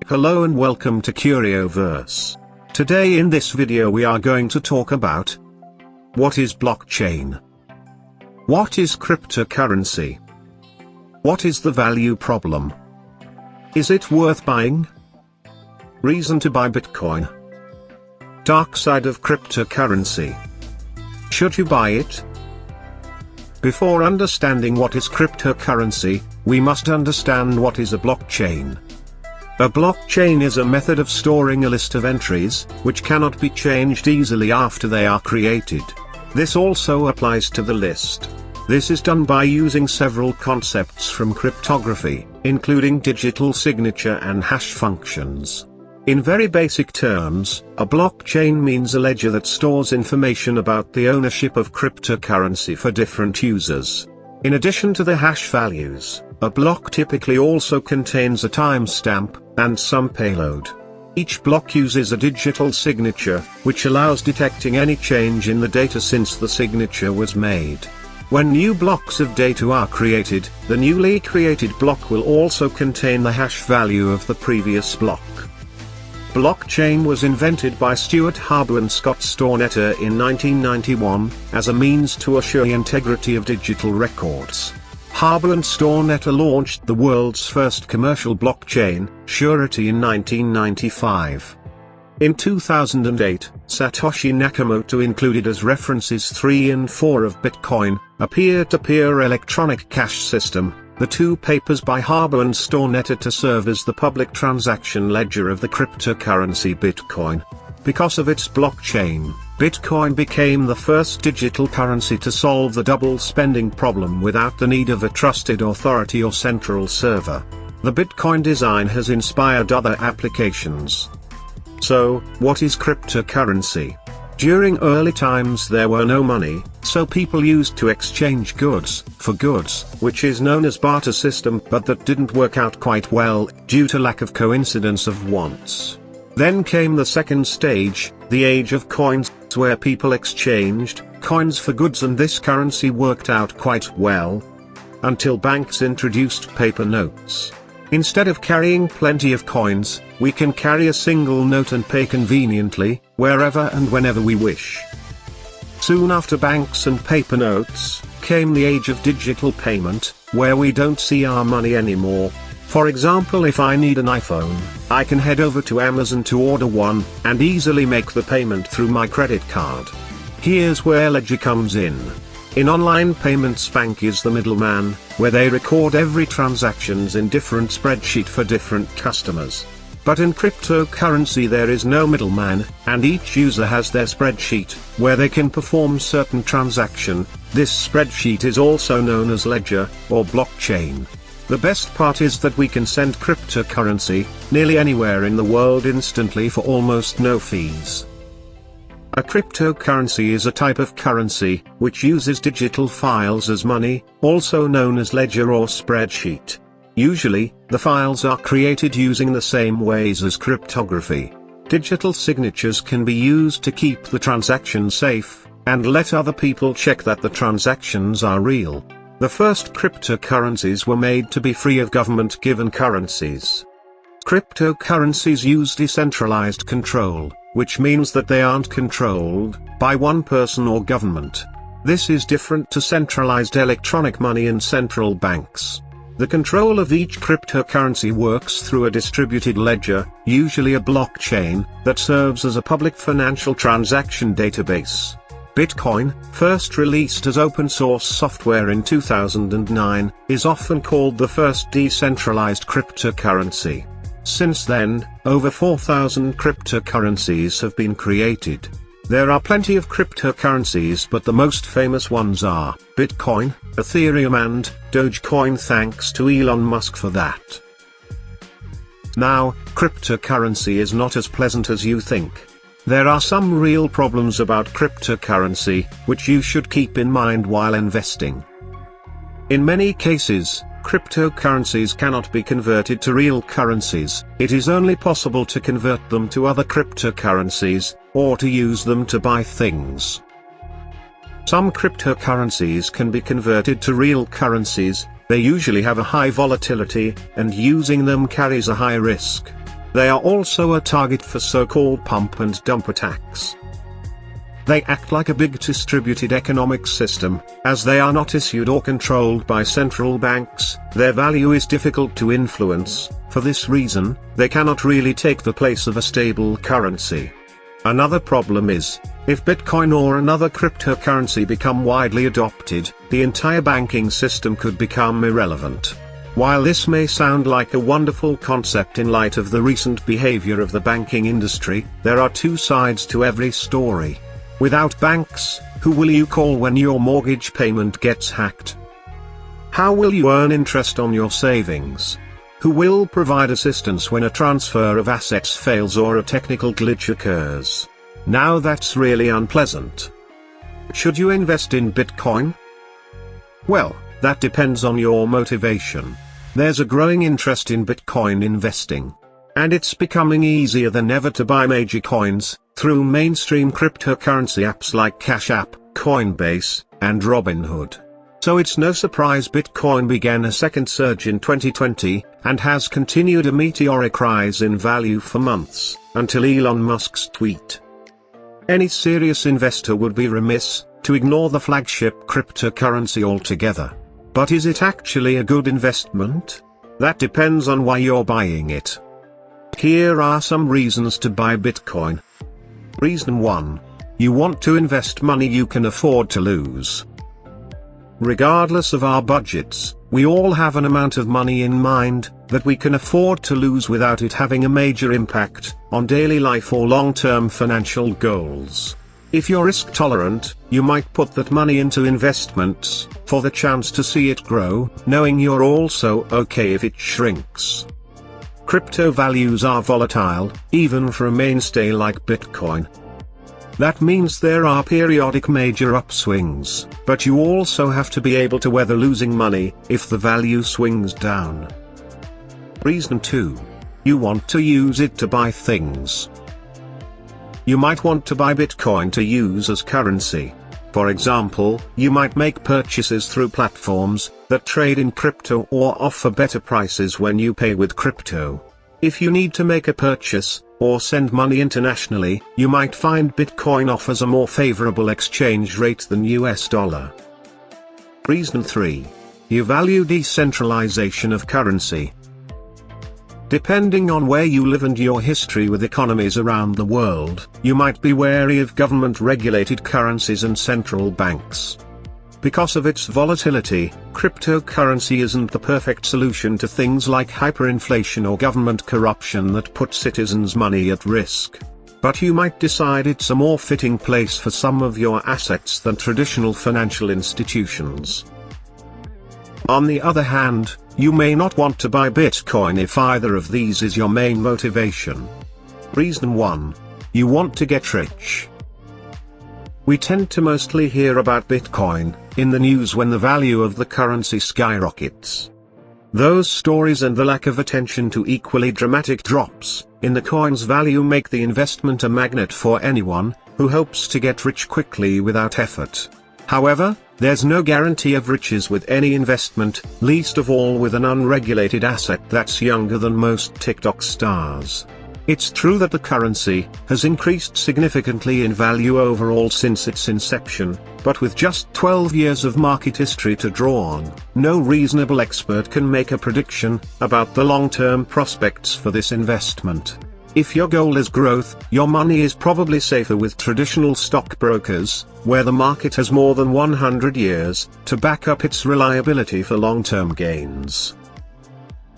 Hello and welcome to Curioverse. Today in this video we are going to talk about what is blockchain? What is cryptocurrency? What is the value problem? Is it worth buying? Reason to buy Bitcoin. Dark side of cryptocurrency. Should you buy it? Before understanding what is cryptocurrency, we must understand what is a blockchain. A blockchain is a method of storing a list of entries, which cannot be changed easily after they are created. This also applies to the list. This is done by using several concepts from cryptography, including digital signature and hash functions. In very basic terms, a blockchain means a ledger that stores information about the ownership of cryptocurrency for different users. In addition to the hash values, a block typically also contains a timestamp and some payload. Each block uses a digital signature, which allows detecting any change in the data since the signature was made. When new blocks of data are created, the newly created block will also contain the hash value of the previous block. Blockchain was invented by Stuart Haber and Scott Stornetter in 1991, as a means to assure the integrity of digital records. Haber and Stornetter launched the world's first commercial blockchain, Surety, in 1995. In 2008, Satoshi Nakamoto included as references 3 and 4 of Bitcoin, a peer-to-peer electronic cash system, the two papers by Haber and Stornetter to serve as the public transaction ledger of the cryptocurrency Bitcoin. Because of its blockchain, Bitcoin became the first digital currency to solve the double spending problem without the need of a trusted authority or central server. The Bitcoin design has inspired other applications. So, what is cryptocurrency? During early times there were no money, so people used to exchange goods for goods, which is known as barter system, but that didn't work out quite well, due to lack of coincidence of wants. Then came the second stage, the age of coins, where people exchanged coins for goods, and this currency worked out quite well. Until banks introduced paper notes. Instead of carrying plenty of coins, we can carry a single note and pay conveniently, wherever and whenever we wish. Soon after banks and paper notes, came the age of digital payment, where we don't see our money anymore. For example, if I need an iPhone, I can head over to Amazon to order one, and easily make the payment through my credit card. Here's where Ledger comes in. In online payments, bank is the middleman, where they record every transactions in different spreadsheet for different customers. But in cryptocurrency there is no middleman, and each user has their spreadsheet, where they can perform certain transaction. This spreadsheet is also known as ledger, or blockchain. The best part is that we can send cryptocurrency nearly anywhere in the world instantly for almost no fees. A cryptocurrency is a type of currency which uses digital files as money, also known as ledger or spreadsheet. Usually, the files are created using the same ways as cryptography. Digital signatures can be used to keep the transaction safe, and let other people check that the transactions are real. The first cryptocurrencies were made to be free of government-given currencies. Cryptocurrencies use decentralized control, which means that they aren't controlled by one person or government. This is different to centralized electronic money and central banks. The control of each cryptocurrency works through a distributed ledger, usually a blockchain, that serves as a public financial transaction database. Bitcoin, first released as open-source software in 2009, is often called the first decentralized cryptocurrency. Since then, over 4,000 cryptocurrencies have been created. There are plenty of cryptocurrencies, but the most famous ones are Bitcoin, Ethereum and Dogecoin, thanks to Elon Musk for that. Now, cryptocurrency is not as pleasant as you think. There are some real problems about cryptocurrency, which you should keep in mind while investing. In many cases, cryptocurrencies cannot be converted to real currencies. It is only possible to convert them to other cryptocurrencies, or to use them to buy things. Some cryptocurrencies can be converted to real currencies. They usually have a high volatility, and using them carries a high risk. They are also a target for so-called pump and dump attacks. They act like a big distributed economic system, as they are not issued or controlled by central banks. Their value is difficult to influence. For this reason, they cannot really take the place of a stable currency. Another problem is, if Bitcoin or another cryptocurrency become widely adopted, the entire banking system could become irrelevant. While this may sound like a wonderful concept in light of the recent behavior of the banking industry, there are two sides to every story. Without banks, who will you call when your mortgage payment gets hacked? How will you earn interest on your savings? Who will provide assistance when a transfer of assets fails or a technical glitch occurs? Now that's really unpleasant. Should you invest in Bitcoin? Well, that depends on your motivation. There's a growing interest in Bitcoin investing. And it's becoming easier than ever to buy major coins, through mainstream cryptocurrency apps like Cash App, Coinbase, and Robinhood. So it's no surprise Bitcoin began a second surge in 2020, and has continued a meteoric rise in value for months, until Elon Musk's tweet. Any serious investor would be remiss to ignore the flagship cryptocurrency altogether. But is it actually a good investment? That depends on why you're buying it. Here are some reasons to buy Bitcoin. Reason 1. You want to invest money you can afford to lose. Regardless of our budgets, we all have an amount of money in mind that we can afford to lose without it having a major impact on daily life or long-term financial goals. If you're risk tolerant, you might put that money into investments for the chance to see it grow, knowing you're also okay if it shrinks. Crypto values are volatile, even for a mainstay like Bitcoin. That means there are periodic major upswings, but you also have to be able to weather losing money if the value swings down. Reason 2. You want to use it to buy things. You might want to buy Bitcoin to use as currency. For example, you might make purchases through platforms that trade in crypto or offer better prices when you pay with crypto. If you need to make a purchase, or send money internationally, you might find Bitcoin offers a more favorable exchange rate than US dollar. Reason 3. You value decentralization of currency. Depending on where you live and your history with economies around the world, you might be wary of government-regulated currencies and central banks. Because of its volatility, cryptocurrency isn't the perfect solution to things like hyperinflation or government corruption that put citizens' money at risk. But you might decide it's a more fitting place for some of your assets than traditional financial institutions. On the other hand, you may not want to buy Bitcoin if either of these is your main motivation. Reason 1. You want to get rich. We tend to mostly hear about Bitcoin in the news when the value of the currency skyrockets. Those stories and the lack of attention to equally dramatic drops in the coin's value make the investment a magnet for anyone who hopes to get rich quickly without effort. However, there's no guarantee of riches with any investment, least of all with an unregulated asset that's younger than most TikTok stars. It's true that the currency has increased significantly in value overall since its inception, but with just 12 years of market history to draw on, no reasonable expert can make a prediction about the long-term prospects for this investment. If your goal is growth, your money is probably safer with traditional stockbrokers, where the market has more than 100 years to back up its reliability for long-term gains.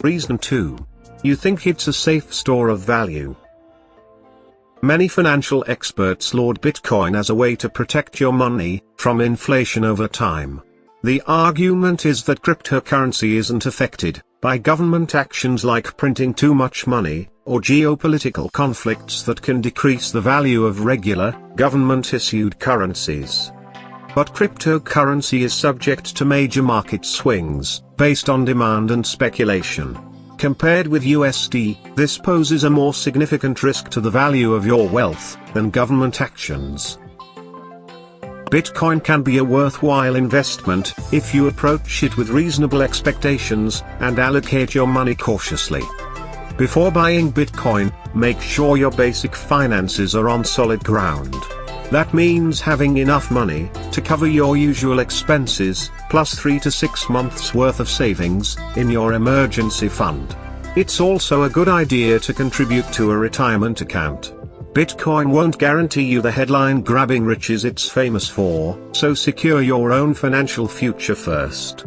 Reason 2. You think it's a safe store of value. Many financial experts laud Bitcoin as a way to protect your money from inflation over time. The argument is that cryptocurrency isn't affected by government actions like printing too much money, or geopolitical conflicts that can decrease the value of regular, government-issued currencies. But cryptocurrency is subject to major market swings, based on demand and speculation. Compared with USD, this poses a more significant risk to the value of your wealth than government actions. Bitcoin can be a worthwhile investment if you approach it with reasonable expectations and allocate your money cautiously. Before buying Bitcoin, make sure your basic finances are on solid ground. That means having enough money to cover your usual expenses, plus 3 to 6 months worth of savings in your emergency fund. It's also a good idea to contribute to a retirement account. Bitcoin won't guarantee you the headline-grabbing riches it's famous for, so secure your own financial future first.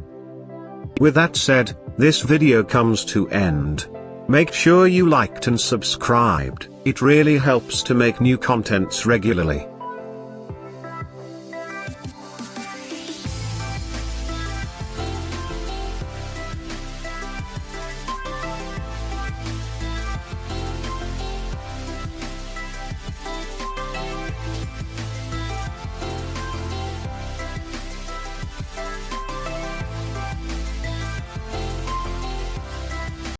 With that said, this video comes to end. Make sure you liked and subscribed, it really helps to make new contents regularly.